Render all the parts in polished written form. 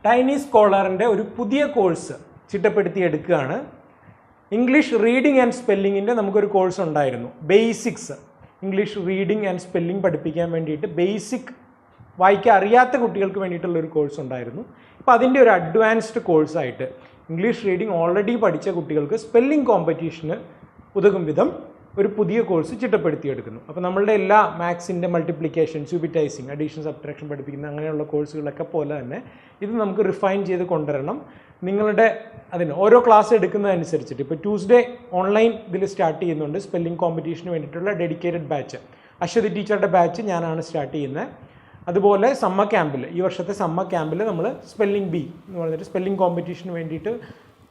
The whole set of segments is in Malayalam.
ടൈനി സ്കോളറിൻ്റെ ഒരു പുതിയ കോഴ്സ് ചിട്ടപ്പെടുത്തി എടുക്കുകയാണ്. ഇംഗ്ലീഷ് റീഡിംഗ് ആൻഡ് സ്പെല്ലിങ്ങിൻ്റെ നമുക്കൊരു കോഴ്സ് ഉണ്ടായിരുന്നു. Basics English reading and spelling പഠിപ്പിക്കാൻ വേണ്ടിയിട്ട് ബേസിക് വായിക്കാൻ അറിയാത്ത കുട്ടികൾക്ക് വേണ്ടിയിട്ടുള്ളൊരു കോഴ്സ് ഉണ്ടായിരുന്നു. ഇപ്പോൾ അതിൻ്റെ ഒരു അഡ്വാൻസ്ഡ് കോഴ്സായിട്ട് ഇംഗ്ലീഷ് റീഡിംഗ് ഓൾറെഡി പഠിച്ച കുട്ടികൾക്ക് സ്പെല്ലിംഗ് കോമ്പറ്റീഷന് ഉതകും വിധം ഒരു പുതിയ കോഴ്സ് ചിട്ടപ്പെടുത്തിയെടുക്കുന്നു. അപ്പോൾ നമ്മളുടെ എല്ലാ മാത്സിൻ്റെ മൾട്ടിപ്ലിക്കേഷൻ, സ്യൂബിറ്റൈസിങ്, അഡീഷൻ, സബ്ട്രാക്ഷൻ പഠിപ്പിക്കുന്ന അങ്ങനെയുള്ള കോഴ്സുകളൊക്കെ പോലെ തന്നെ ഇത് നമുക്ക് റിഫൈൻ ചെയ്ത് കൊണ്ടുവരണം. നിങ്ങളുടെ അതിന് ഓരോ ക്ലാസ് എടുക്കുന്നതനുസരിച്ചിട്ട് ഇപ്പോൾ ട്യൂസ്ഡേ ഓൺലൈൻ ഇതിൽ സ്റ്റാർട്ട് ചെയ്യുന്നുണ്ട്. സ്പെല്ലിംഗ് കോമ്പറ്റീഷന് വേണ്ടിയിട്ടുള്ള ഡെഡിക്കേറ്റഡ് ബാച്ച്, അശ്വതി ടീച്ചറുടെ ബാച്ച് ഞാനാണ് സ്റ്റാർട്ട് ചെയ്യുന്നത്. അതുപോലെ സമ്മർ ക്യാമ്പിൽ, ഈ വർഷത്തെ സമ്മർ ക്യാമ്പിൽ നമ്മൾ സ്പെല്ലിംഗ് ബി എന്ന് പറഞ്ഞിട്ട് സ്പെല്ലിംഗ് കോമ്പറ്റീഷന് വേണ്ടിയിട്ട്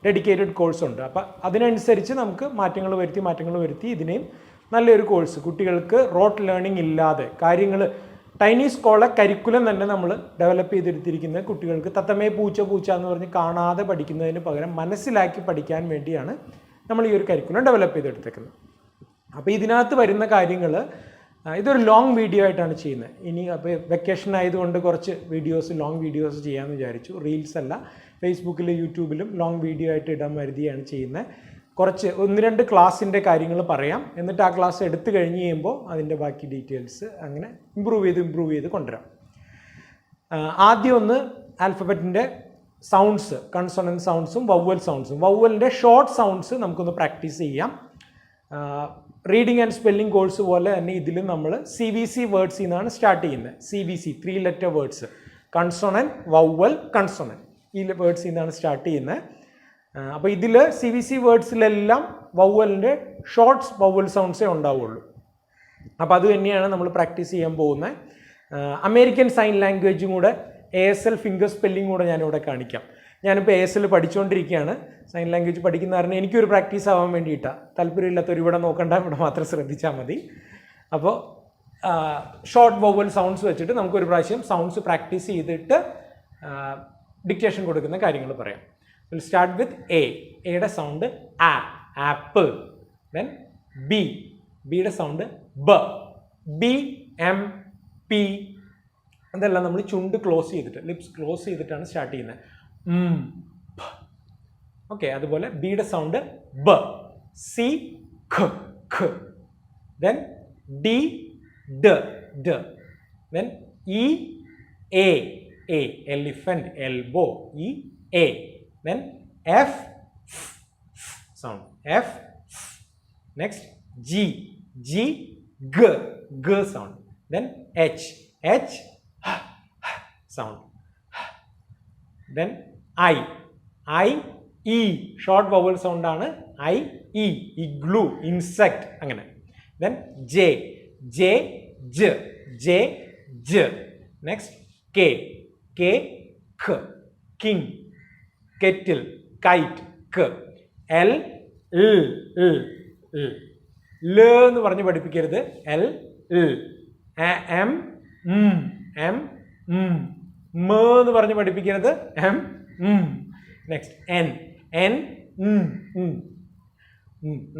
ഡെഡിക്കേറ്റഡ് കോഴ്സുണ്ട്. അപ്പോൾ അതിനനുസരിച്ച് നമുക്ക് മാറ്റങ്ങൾ വരുത്തി ഇതിനെയും നല്ലൊരു കോഴ്സ് കുട്ടികൾക്ക് റോട്ട് ലേണിംഗ് ഇല്ലാതെ കാര്യങ്ങൾ ടൈനി സ്കോളർ കരിക്കുലം തന്നെ നമ്മൾ ഡെവലപ്പ് ചെയ്തെടുത്തിരിക്കുന്ന കുട്ടികൾക്ക് തത്തമേ പൂച്ച എന്ന് പറഞ്ഞ് കാണാതെ പഠിക്കുന്നതിന് പകരം മനസ്സിലാക്കി പഠിക്കാൻ വേണ്ടിയാണ് നമ്മൾ ഈ ഒരു കരിക്കുലം ഡെവലപ്പ് ചെയ്തെടുത്തേക്കുന്നത്. അപ്പോൾ ഇതിനകത്ത് വരുന്ന കാര്യങ്ങൾ ഇതൊരു ലോങ് വീഡിയോ ആയിട്ടാണ് ചെയ്യുന്നത്. ഇനി അപ്പോൾ വെക്കേഷൻ ആയതുകൊണ്ട് കുറച്ച് ലോങ് വീഡിയോസ് ചെയ്യാമെന്ന് വിചാരിച്ചു. റീൽസ് അല്ല, ഫേസ്ബുക്കിലും യൂട്യൂബിലും ലോങ് വീഡിയോ ആയിട്ട് ഇടാൻ കരുതിയാണ് ചെയ്യുന്നത്. കുറച്ച് 1-2 ക്ലാസ്സിൻ്റെ കാര്യങ്ങൾ പറയാം, എന്നിട്ട് ആ ക്ലാസ് എടുത്തു കഴിഞ്ഞ് കഴിയുമ്പോൾ അതിൻ്റെ ബാക്കി ഡീറ്റെയിൽസ് അങ്ങനെ ഇമ്പ്രൂവ് ചെയ്ത് കൊണ്ടുവരാം. ആദ്യം ഒന്ന് ആൽഫബറ്റിൻ്റെ സൗണ്ട്സ്, കൺസോണൻറ്റ് സൗണ്ട്സും വവ്വൽ സൗണ്ട്സും. വവ്വലിൻ്റെ ഷോർട്ട് സൗണ്ട്സ് നമുക്കൊന്ന് പ്രാക്ടീസ് ചെയ്യാം. റീഡിംഗ് ആൻഡ് സ്പെല്ലിംഗ് കോഴ്സ് പോലെ തന്നെ ഇതിലും നമ്മൾ CVC വേർഡ്സിൽ നിന്നാണ് സ്റ്റാർട്ട് ചെയ്യുന്നത്. CVC 3 ലെറ്റർ വേർഡ്സ്, കൺസോണൻറ്റ്, വവ്വൽ, കൺസോണൻറ്റ്, ഈ വേർഡ്സിൽ നിന്നാണ് സ്റ്റാർട്ട് ചെയ്യുന്നത്. അപ്പോൾ ഇതിൽ CVC വേർഡ്സിലെല്ലാം വവ്വലിൻ്റെ ഷോർട്ട്സ് വവ്വൽ സൗണ്ട്സേ ഉണ്ടാവുള്ളൂ. അപ്പോൾ അത് തന്നെയാണ് നമ്മൾ പ്രാക്ടീസ് ചെയ്യാൻ പോകുന്നത്. അമേരിക്കൻ സൈൻ ലാംഗ്വേജും കൂടെ ASL ഫിംഗർ സ്പെല്ലിംഗ് കൂടെ ഞാനിവിടെ കാണിക്കാം. ഞാനിപ്പോൾ ASL പഠിച്ചുകൊണ്ടിരിക്കുകയാണ്. സൈൻ ലാംഗ്വേജ് പഠിക്കുന്ന കാരണം എനിക്കൊരു പ്രാക്ടീസ് ആവാൻ വേണ്ടിയിട്ടാണ്. താല്പര്യമില്ലാത്തൊരു ഇവിടെ നോക്കണ്ട, ഇവിടെ മാത്രം ശ്രദ്ധിച്ചാൽ മതി. അപ്പോൾ ഷോർട്ട് വവ്വൽ സൗണ്ട്സ് വെച്ചിട്ട് നമുക്കൊരു പ്രാവശ്യം സൗണ്ട്സ് പ്രാക്ടീസ് ചെയ്തിട്ട് ഡിക്റ്റേഷൻ കൊടുക്കുന്ന കാര്യങ്ങൾ പറയാം. We'll start with A. Aയുടെ sound A, apple. Then B. Bയുടെ sound B. B, M, P. അതെല്ലാം നമ്മൾ ചുണ്ട് ക്ലോസ് ചെയ്തിട്ട്, ലിപ്സ് ക്ലോസ് ചെയ്തിട്ടാണ് സ്റ്റാർട്ട് ചെയ്യുന്നത്. ഓക്കെ. അതുപോലെ ബിയുടെ sound B. C, K, K. Then D, D, D. Then E, A, A. Elephant, elbow, E, A. Then F, F sound, F, F. Next G, G, G, G sound. Then H, H, H sound. Then I, E, short vowel sound ആണ്. I, E, igloo, insect അങ്ങനെ. Then J, J, J, J, J. Next K, K, K, king, kettle, kite, K. L, L, L, L. L എന്ന് പറഞ്ഞ് പഠിപ്പിക്കരുത്. L, L. M, M, M, M. M എന്ന് പറഞ്ഞ് പഠിപ്പിക്കരുത്. M, M. Next N, N, M, M.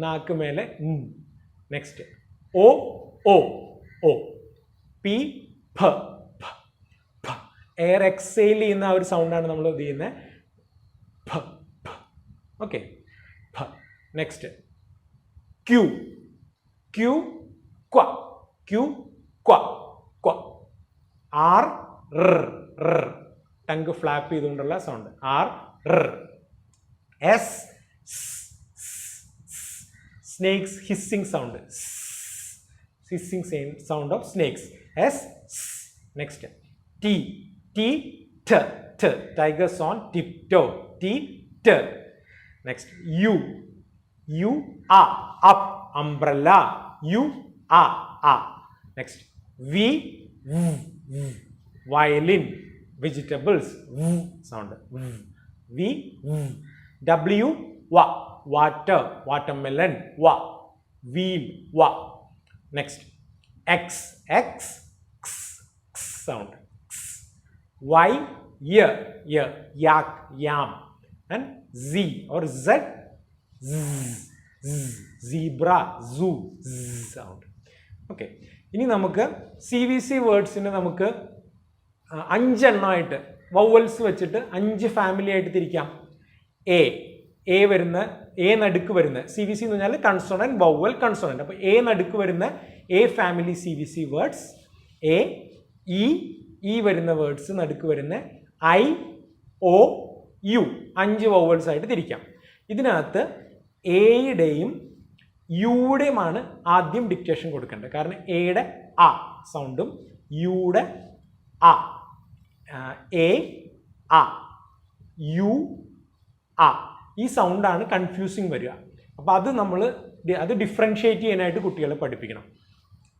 നാക്ക് മേലെ M. Next O, O, O. P, P, P, P. Air exhale ചെയ്യുന്ന ആ ഒരു സൗണ്ടാണ് നമ്മൾ ഇത് ചെയ്യുന്നത്. P, P. Okay. P. Next. Q. Q, Qua. Q, Qua. Qua. R, R, R. Tongue flap ചെയ്തുകൊണ്ടുള്ള sound. R, R. S, S, S. Snakes hissing sound. S. Hissing sound of snakes. S, S. Next. T, T, T, T. Tigers on tiptoe. T, T. Next U, U, A, up, umbrella. U, A, A. Next V, V, V. Violin, vegetables, V sound. V, V. W, wa, water, watermelon, wa. Wheel, wa. Next X, X, X, X sound. X. Y, Y, Y, yak, yam. And Z or Z, Z, Z. Zebra, zoo, Z sound. Okay. ഇനി നമുക്ക് CVC വേർഡ്സിന് നമുക്ക് 5 എണ്ണമായിട്ട് വവൽസ് വെച്ചിട്ട് 5 ഫാമിലി ആയിട്ട് തിരിക്കാം. എ വരുന്ന എ നടുക്ക് വരുന്ന CVC എന്ന് പറഞ്ഞാൽ കൺസോണന്റ് വവൽ കൺസോണന്റ്. അപ്പോൾ എ നടുക്ക് വരുന്ന A family CVC words, A E വരുന്ന വേർഡ്സ് നടുക്ക് വരുന്ന I O U 5 വവൽസ് ആയിട്ട് തിരിക്കാം. ഇതിനകത്ത് എയുടെയും യുടെയുമാണ് ആദ്യം ഡിക്റ്റേഷൻ കൊടുക്കേണ്ടത്. കാരണം എയുടെ ആ സൗണ്ടും യുടെ ആ, എ ആ യു ആ, ഈ സൗണ്ടാണ് കൺഫ്യൂസിങ് വരിക. അപ്പോൾ അത് ഡിഫറൻഷ്യേറ്റ് ചെയ്യാനായിട്ട് കുട്ടികളെ പഠിപ്പിക്കണം.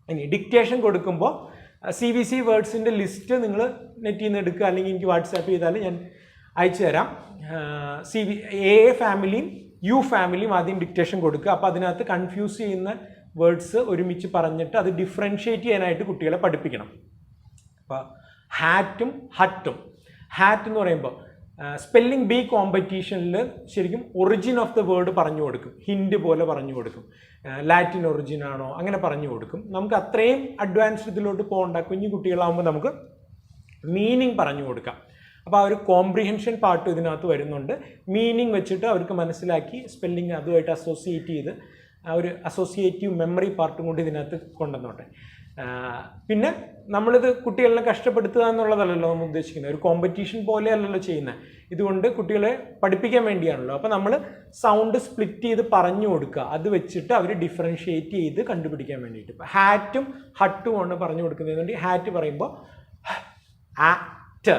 ഇനി ഡിക്റ്റേഷൻ കൊടുക്കുമ്പോൾ CVC വേർഡ്സിൻ്റെ ലിസ്റ്റ് നിങ്ങൾ നെറ്റിൽ നിന്ന് എടുക്കുക, അല്ലെങ്കിൽ എനിക്ക് വാട്സാപ്പ് ചെയ്താൽ ഞാൻ അയച്ചു തരാം. എ ഫാമിലിയും യു ഫാമിലിയും ആദ്യം ഡിക്റ്റേഷൻ കൊടുക്കുക. അപ്പോൾ അതിനകത്ത് കൺഫ്യൂസ് ചെയ്യുന്ന വേർഡ്സ് ഒരുമിച്ച് പറഞ്ഞിട്ട് അത് ഡിഫറൻഷ്യേറ്റ് ചെയ്യാനായിട്ട് കുട്ടികളെ പഠിപ്പിക്കണം. അപ്പോൾ ഹാറ്റും ഹട്ടും, ഹാറ്റ് എന്ന് പറയുമ്പോൾ സ്പെല്ലിംഗ് ബി കോമ്പറ്റീഷനിൽ ശരിക്കും ഒറിജിൻ ഓഫ് ദ വേർഡ് പറഞ്ഞു കൊടുക്കും, ഹിൻഡ് പോലെ പറഞ്ഞു കൊടുക്കും, ലാറ്റിൻ ഒറിജിൻ ആണോ അങ്ങനെ പറഞ്ഞു കൊടുക്കും. നമുക്ക് അത്രയും അഡ്വാൻസ്ഡ് ഇതിലോട്ട് പോകണ്ട, കുഞ്ഞു കുട്ടികളാകുമ്പോൾ നമുക്ക് മീനിങ് പറഞ്ഞു കൊടുക്കാം. അപ്പോൾ ആ ഒരു കോംപ്രിഹെൻഷൻ പാർട്ട് ഇതിനകത്ത് വരുന്നുണ്ട്. മീനിങ് വെച്ചിട്ട് അവർക്ക് മനസ്സിലാക്കി സ്പെല്ലിംഗ് അതുമായിട്ട് അസോസിയേറ്റ് ചെയ്ത് ആ ഒരു അസോസിയേറ്റീവ് മെമ്മറി പാർട്ടും കൊണ്ട് ഇതിനകത്ത് കൊണ്ടുവന്നോട്ടെ. പിന്നെ നമ്മളിത് കുട്ടികളെ കഷ്ടപ്പെടുത്തുക എന്നുള്ളതല്ലല്ലോ നമ്മൾ ഉദ്ദേശിക്കുന്നത്, ഒരു കോമ്പറ്റീഷൻ പോലെ അല്ലല്ലോ ചെയ്യുന്നത്. ഇതുകൊണ്ട് കുട്ടികളെ പഠിപ്പിക്കാൻ വേണ്ടിയാണല്ലോ. അപ്പോൾ നമ്മൾ സൗണ്ട് സ്പ്ലിറ്റ് ചെയ്ത് പറഞ്ഞു കൊടുക്കുക, അത് വെച്ചിട്ട് അവർ ഡിഫറൻഷ്യേറ്റ് ചെയ്ത് കണ്ടുപിടിക്കാൻ വേണ്ടിയിട്ട്. ഇപ്പോൾ ഹാറ്റും ഹട്ടും ആണ് പറഞ്ഞു കൊടുക്കുന്നത്. ഹാറ്റ് പറയുമ്പോൾ ആറ്റ്,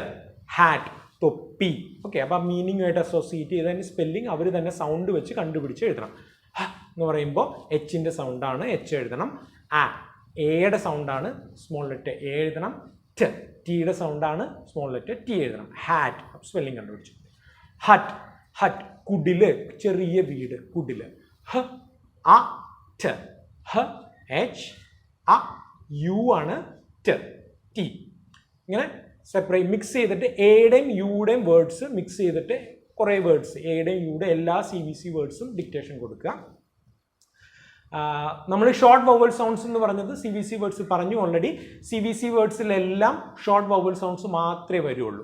ഹാറ്റ് തൊപ്പി. ഓക്കെ, അപ്പോൾ ആ മീനിങ്ങുമായിട്ട് അസോസിയേറ്റ് ചെയ്ത് അതിൻ്റെ സ്പെല്ലിംഗ് അവർ തന്നെ സൗണ്ട് വെച്ച് കണ്ടുപിടിച്ച് എഴുതണം. എന്ന് പറയുമ്പോൾ എച്ചിൻ്റെ സൗണ്ടാണ്, എച്ച് എഴുതണം. എയുടെ സൗണ്ടാണ്, സ്മോൾ ലെറ്റർ എ എഴുതണം. ടിയുടെ സൗണ്ടാണ്, സ്മോൾ ലെറ്റർ ടി എഴുതണം. ഹാറ്റ്, സ്പെല്ലിംഗ് കണ്ടുപിടിച്ചു. ഹട്ട് കുടില്, ചെറിയ വീട്, കുടില്. യു ആണ്, ടി. ഇങ്ങനെ സെപ്പറേറ്റ് മിക്സ് ചെയ്തിട്ട് എയുടെയും യുടെയും വേർഡ്സ് മിക്സ് ചെയ്തിട്ട് കുറേ വേർഡ്സ്, എയുടെയും യുടെയും എല്ലാ CVC വേർഡ്സും ഡിക്റ്റേഷൻ കൊടുക്കുക. നമ്മൾ ഷോർട്ട് വവൽ സൗണ്ട്സ് എന്ന് പറഞ്ഞത് CVC വേർഡ്സ് പറഞ്ഞു ഓൾറെഡി. CVC വേർഡ്സിലെല്ലാം ഷോർട്ട് വവൽ സൗണ്ട്സ് മാത്രമേ വരുള്ളൂ.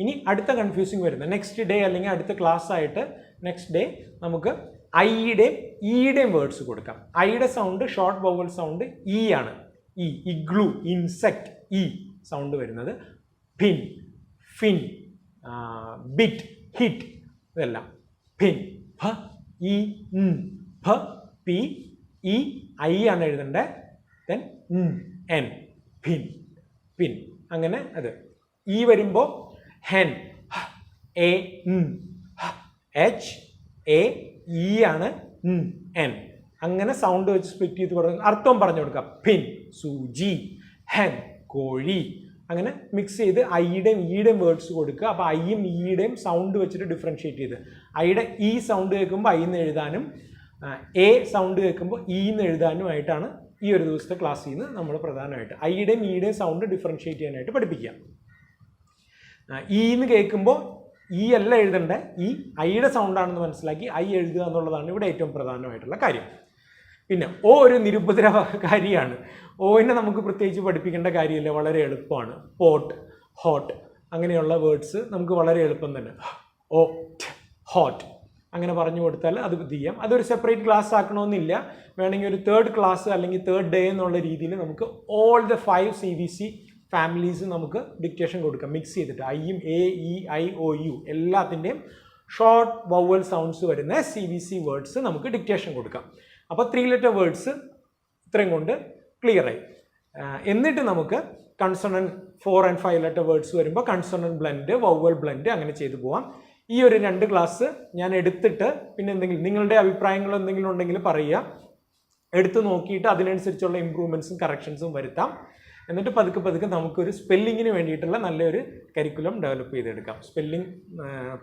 ഇനി അടുത്ത കൺഫ്യൂസിങ് വരുന്നത് നെക്സ്റ്റ് ഡേ അല്ലെങ്കിൽ അടുത്ത ക്ലാസ് ആയിട്ട് നെക്സ്റ്റ് ഡേ നമുക്ക് ഐയുടെയും ഇയുടെയും വേർഡ്സ് കൊടുക്കാം. ഐയുടെ sound short vowel sound E ആണ്. ഇഗ്ലൂ, ഇൻസെക്ട്, ഇ സൗണ്ട് വരുന്നത്. പിൻ, ഫിൻ, ബിറ്റ്, ഹിറ്റ്, ഇതെല്ലാം പിൻ. പി ഇ ഐ ആണ് എഴുതേണ്ടത്. ദെൻ എൻ, പിൻ, പിൻ. അങ്ങനെ അത് ഇ വരുമ്പോൾ hen, A H, A E ആണ്, എൻ. അങ്ങനെ സൗണ്ട് വെച്ച് സ്പ്ലിറ്റ് ചെയ്ത് കൊടുക്കുക. അർത്ഥം പറഞ്ഞു കൊടുക്കുക. പിൻ സൂചി, ഹെൻ കോഴി. അങ്ങനെ മിക്സ് ചെയ്ത് ഐയുടെയും ഇയുടെയും വേർഡ്സ് കൊടുക്കുക. അപ്പോൾ ഐയും ഇയുടെയും സൗണ്ട് വെച്ചിട്ട് ഡിഫറൻഷ്യേറ്റ് ചെയ്ത് ഐയുടെ ഇ സൗണ്ട് കേൾക്കുമ്പോൾ ഐ എന്ന് എഴുതാനും എ സൗണ്ട് കേൾക്കുമ്പോൾ ഇ എന്ന് എഴുതാനുമായിട്ടാണ് ഈ ഒരു ദിവസത്തെ ക്ലാസ്സിൽ നിന്ന് നമ്മൾ പ്രധാനമായിട്ട് ഐയുടെയും ഇയുടെയും സൗണ്ട് ഡിഫറൻഷ്യേറ്റ് ചെയ്യാനായിട്ട് പഠിപ്പിക്കുക. ഇ എന്ന് കേൾക്കുമ്പോൾ ഇ അല്ല എഴുതേണ്ടത്, ഈ ഐയുടെ സൗണ്ടാണെന്ന് മനസ്സിലാക്കി ഐ എഴുതുക എന്നുള്ളതാണ് ഇവിടെ ഏറ്റവും പ്രധാനമായിട്ടുള്ള കാര്യം. പിന്നെ ഒരു നിരുപദ്രവകാരിയാണ്. ഓനെ നമുക്ക് പ്രത്യേകിച്ച് പഠിപ്പിക്കേണ്ട കാര്യമില്ല, വളരെ എളുപ്പമാണ്. പോട്ട്, ഹോട്ട് അങ്ങനെയുള്ള വേർഡ്സ് നമുക്ക് വളരെ എളുപ്പം തന്നെ. ഹോട്ട് അങ്ങനെ പറഞ്ഞു കൊടുത്താൽ അത് ചെയ്യാം. അതൊരു സെപ്പറേറ്റ് ക്ലാസ് ആക്കണമെന്നില്ല. വേണമെങ്കിൽ ഒരു 3rd ക്ലാസ് അല്ലെങ്കിൽ 3rd ഡേ എന്നുള്ള രീതിയിൽ നമുക്ക് ഓൾ ദ 5 CVC ഫാമിലീസ് നമുക്ക് ഡിക്റ്റേഷൻ കൊടുക്കാം. മിക്സ് ചെയ്തിട്ട് ഐയും A E I O U എല്ലാത്തിൻ്റെയും ഷോർട്ട് വവൽ സൗണ്ട്സ് വരുന്ന CVC വേർഡ്സ് നമുക്ക് ഡിക്റ്റേഷൻ കൊടുക്കാം. അപ്പോൾ 3 ലെറ്റർ വേർഡ്സ് ഇത്രയും കൊണ്ട് ക്ലിയറായി. എന്നിട്ട് നമുക്ക് കൺസോണൻറ്റ് 4 and 5 ലെറ്റർ വേർഡ്സ് വരുമ്പോൾ കൺസോണൻറ്റ് ബ്ലെൻഡ്, വവൽ ബ്ലെൻഡ് അങ്ങനെ ചെയ്തു പോവാം. ഈ ഒരു 2 ക്ലാസ് ഞാൻ എടുത്തിട്ട് പിന്നെ എന്തെങ്കിലും നിങ്ങളുടെ അഭിപ്രായങ്ങൾ എന്തെങ്കിലും ഉണ്ടെങ്കിൽ പറയുക. എടുത്ത് നോക്കിയിട്ട് അതിനനുസരിച്ചുള്ള ഇമ്പ്രൂവ്മെൻറ്റ്സും കറക്ഷൻസും വരുത്താം. എന്നിട്ട് പതുക്കെ പതുക്കെ നമുക്കൊരു സ്പെല്ലിങ്ങിന് വേണ്ടിയിട്ടുള്ള നല്ലൊരു കരിക്കുലം ഡെവലപ്പ് ചെയ്തെടുക്കാം. സ്പെല്ലിംഗ്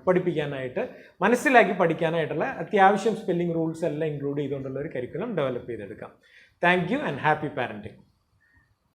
പഠിപ്പിക്കാനായിട്ട്, മനസ്സിലാക്കി പഠിക്കാനായിട്ടുള്ള അത്യാവശ്യം സ്പെല്ലിംഗ് റൂൾസ് എല്ലാം ഇൻക്ലൂഡ് ചെയ്തുകൊണ്ടുള്ള ഒരു കരിക്കുലം ഡെവലപ്പ് ചെയ്തെടുക്കാം. Thank you and happy parenting.